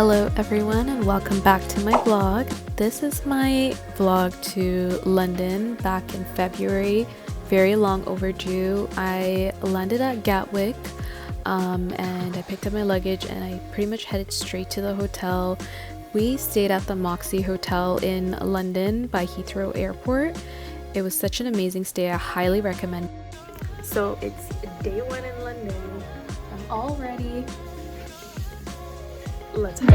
Hello everyone and welcome back to my vlog. This is my vlog to London back in February. Very long overdue. I landed at Gatwick and I picked up my luggage and I pretty much headed straight to the hotel. We stayed at the Moxie Hotel in London by Heathrow Airport. It was such an amazing stay. I highly recommend. So it's day one in London. I'm all ready. Let's go.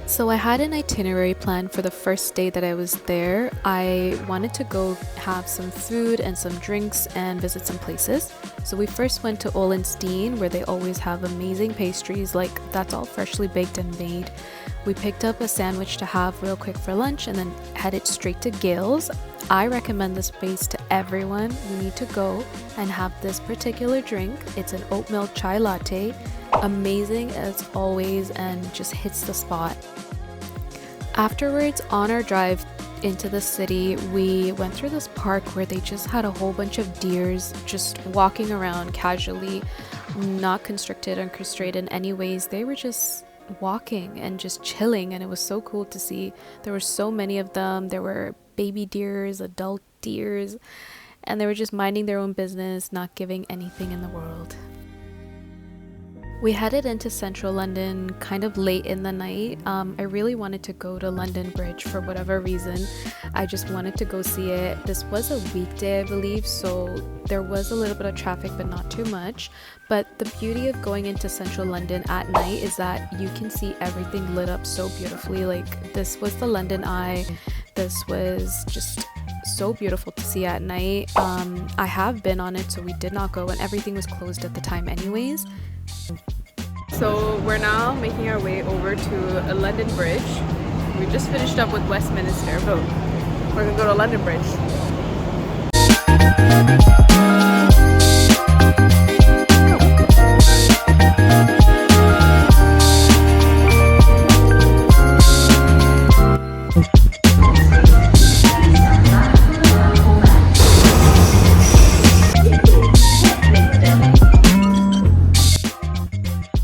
So I had an itinerary plan for the first day that I was there. I wanted to go have some food and some drinks and visit some places. So we first went to Olenstein, where they always have amazing pastries, like that's all freshly baked and made. We picked up a sandwich to have real quick for lunch and then headed straight to Gale's. I recommend this place to everyone. You need to go and have this particular drink. It's an oat milk chai latte. Amazing as always and just hits the spot. Afterwards, on our drive into the city, we went through this park where they just had a whole bunch of deers just walking around casually, not constricted or constrained in any ways. They were just walking and just chilling, and it was so cool to see. There were so many of them. There were baby deers, adult deers, and they were just minding their own business, not giving anything in the world. We headed into central London kind of late in the night. I really wanted to go to London Bridge for whatever reason. I just wanted to go see it. This was a weekday, I believe, so there was a little bit of traffic, but not too much. But the beauty of going into central London at night is that you can see everything lit up so beautifully. Like, this was the London Eye. This was just so beautiful to see at night. I have been on it, so we did not go, and everything was closed at the time anyways. So we're now making our way over to London Bridge. We just finished up with Westminster, but we're gonna go to London Bridge.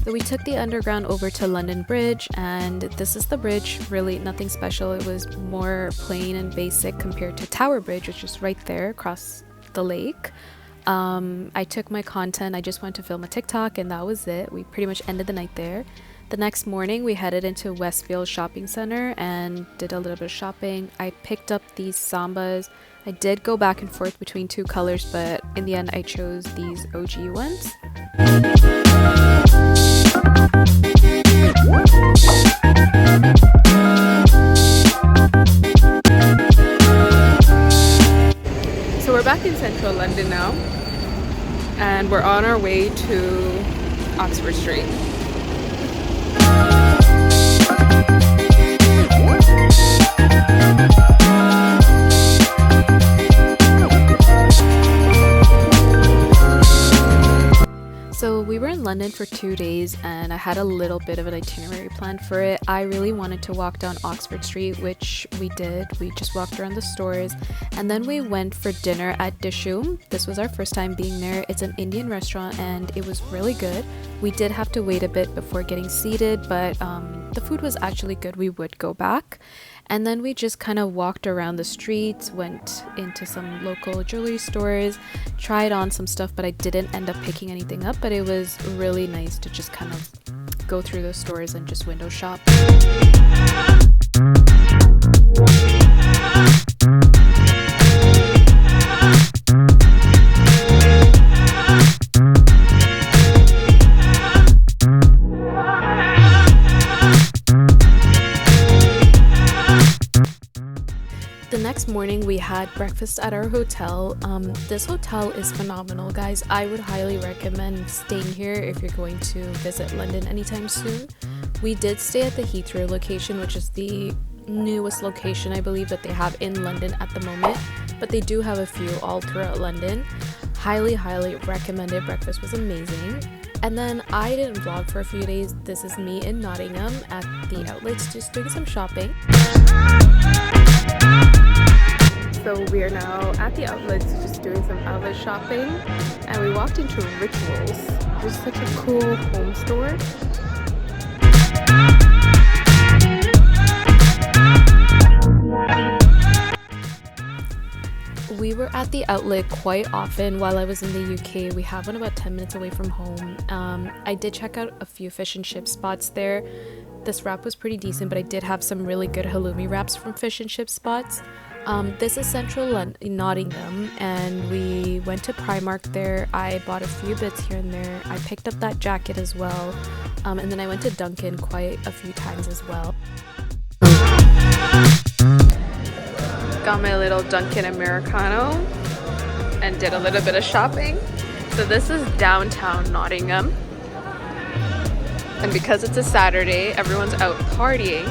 We took the underground over to London Bridge, and this is the bridge. Really nothing special. It was more plain and basic compared to Tower Bridge, which is right there across the lake. I took my content. I just went to film a TikTok and that was it. We pretty much ended the night there. The next morning we headed into Westfield Shopping Center and did a little bit of shopping. I picked up these sambas. I did go back and forth between two colors, but in the end I chose these OG ones. So we're back in central London now, and we're on our way to Oxford Street. So we were in London for 2 days and I had a little bit of an itinerary planned for it. I really wanted to walk down Oxford Street, which we did. We just walked around the stores and then we went for dinner at Dishoom. This was our first time being there. It's an Indian restaurant and it was really good. We did have to wait a bit before getting seated, but the food was actually good. We would go back. And then we just kind of walked around the streets, went into some local jewelry stores, tried on some stuff, but I didn't end up picking anything up. But it was really nice to just kind of go through the stores and just window shop. The next morning we had breakfast at our hotel. This hotel is phenomenal, guys. I would highly recommend staying here if you're going to visit London anytime soon. We did stay at the Heathrow location, which is the newest location I believe that they have in London at the moment, but they do have a few all throughout London. Highly recommend it. Breakfast was amazing. And then I didn't vlog for a few days. This is me in Nottingham at the outlets just doing some shopping. So we are now at the outlets just just doing some outlet shopping, and we walked into Rituals. It was such a cool home store. We were at the outlet quite often while I was in the UK. We have one about 10 minutes away from home. I did check out a few fish and chip spots there. This wrap was pretty decent, but I did have some really good halloumi wraps from fish and chip spots. This is central Nottingham, and we went to Primark there. I bought a few bits here and there. I picked up that jacket as well, and then I went to Dunkin' quite a few times as well. Got my little Dunkin' Americano and did a little bit of shopping. So this is downtown Nottingham, and because it's a Saturday, everyone's out partying.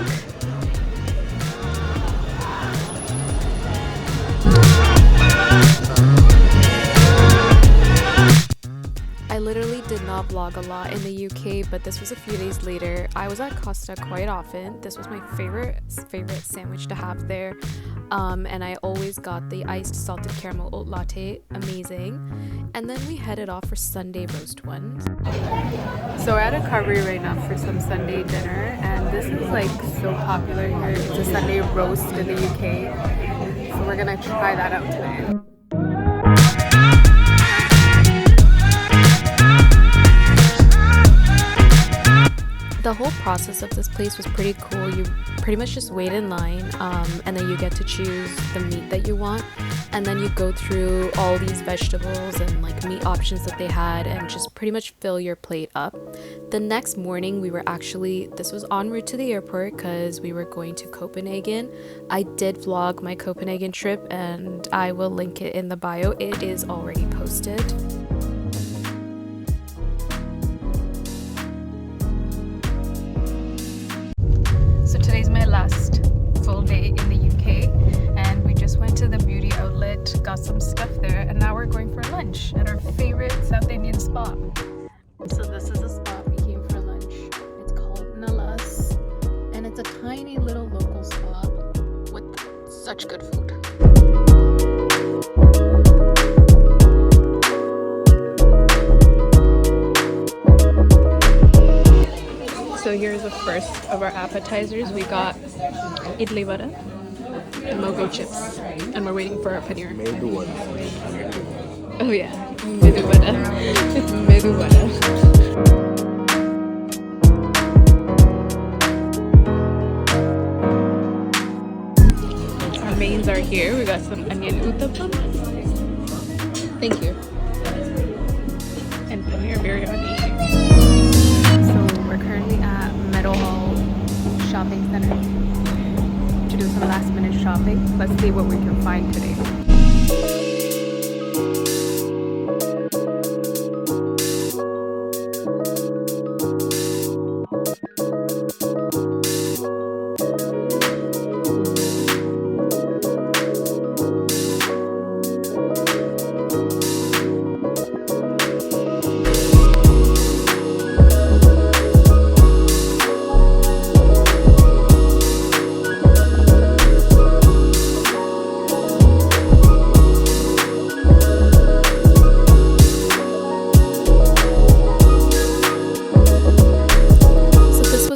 I literally did not vlog a lot in the UK, but this was a few days later. I was at Costa quite often. This was my favorite sandwich to have there. And I always got the iced salted caramel oat latte, amazing. And then we headed off for Sunday roast ones. So we're at a Carvery right now for some Sunday dinner, and this is like so popular here. It's a Sunday roast in the UK. So we're gonna try that out today. The whole process of this place was pretty cool. You pretty much just wait in line, and then you get to choose the meat that you want, and then you go through all these vegetables and like meat options that they had and just pretty much fill your plate up. The next morning this was en route to the airport because we were going to Copenhagen. I did vlog my Copenhagen trip, and I will link it in the bio. It is already posted. Today's my last full day in the UK, and we just went to the beauty outlet, got some stuff there, and now we're going for lunch at our favorite South Indian spot. So this is the spot we came for lunch. It's called Nalas, and it's a tiny little local spot with such good food. So here's the first of our appetizers. We got idli vada and mogo chips, and we're waiting for our paneer. Oh yeah, medu vada. Medu vada. Our mains are here. We got some onion uttapam. Thank you. And paneer biryani. We're currently at Meadowhall Shopping Center to do some last minute shopping. Let's see what we can find today.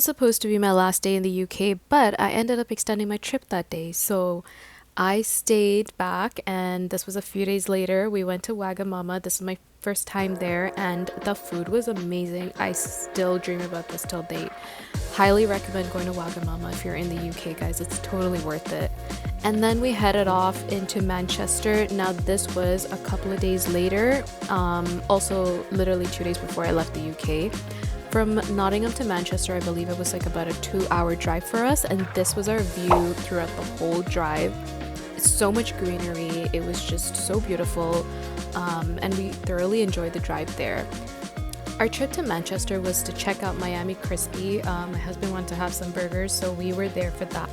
Supposed to be my last day in the UK, but I ended up extending my trip that day, so I stayed back, and this was a few days later. We went to Wagamama. This is my first time there, and the food was amazing. I still dream about this till date. Highly recommend going to Wagamama if you're in the UK, guys. It's totally worth it. And then we headed off into Manchester. Now this was a couple of days later, also literally 2 days before I left the UK. From Nottingham to Manchester, I believe it was like about a 2-hour drive for us, and this was our view throughout the whole drive. So much greenery, it was just so beautiful, and we thoroughly enjoyed the drive there. Our trip to Manchester was to check out Miami Crispy. My husband wanted to have some burgers, so we were there for that.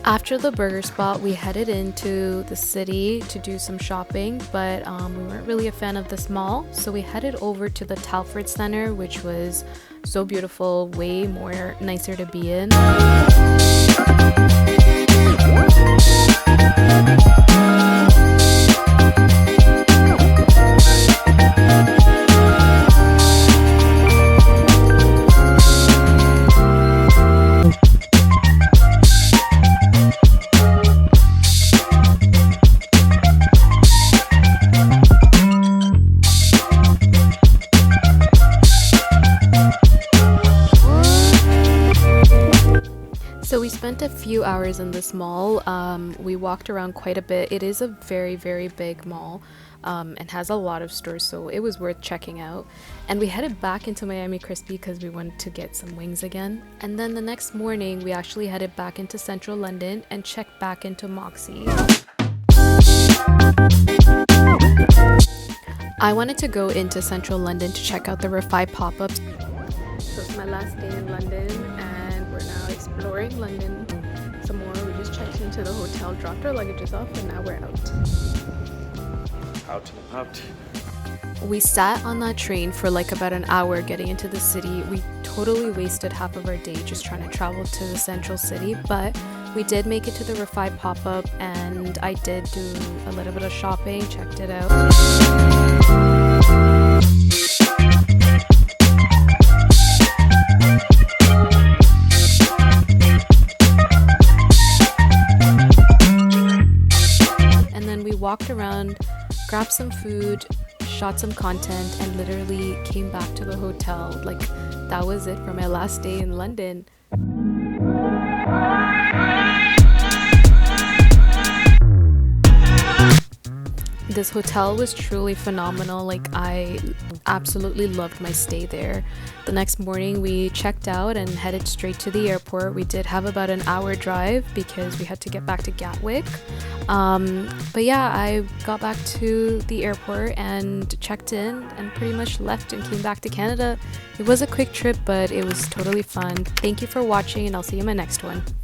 After the burger spot, we headed into the city to do some shopping, but we weren't really a fan of this mall, so we headed over to the Telford Center, which was so beautiful, way more nicer to be in. spent a few hours in this mall. We walked around quite a bit. It is a very, very big mall and has a lot of stores, so it was worth checking out. And we headed back into Miami Crispy because we wanted to get some wings again. And then the next morning, we actually headed back into central London and checked back into Moxie. I wanted to go into central London to check out the Refi pop-ups. So it's my last day in London and we're now exploring London some more. We just checked into the hotel, dropped our luggages off, and now we're out. Out and about. We sat on that train for like about an hour getting into the city. We totally wasted half of our day just trying to travel to the central city, but we did make it to the Refi pop-up and I did do a little bit of shopping, checked it out. And then we walked around, grabbed some food, shot some content, and literally came back to the hotel. Like, that was it for my last day in London. This hotel was truly phenomenal. Like, I absolutely loved my stay there. The next morning we checked out and headed straight to the airport. We did have about an hour drive because we had to get back to Gatwick. But yeah, I got back to the airport and checked in and pretty much left and came back to Canada. It was a quick trip, but it was totally fun. Thank you for watching and I'll see you in my next one.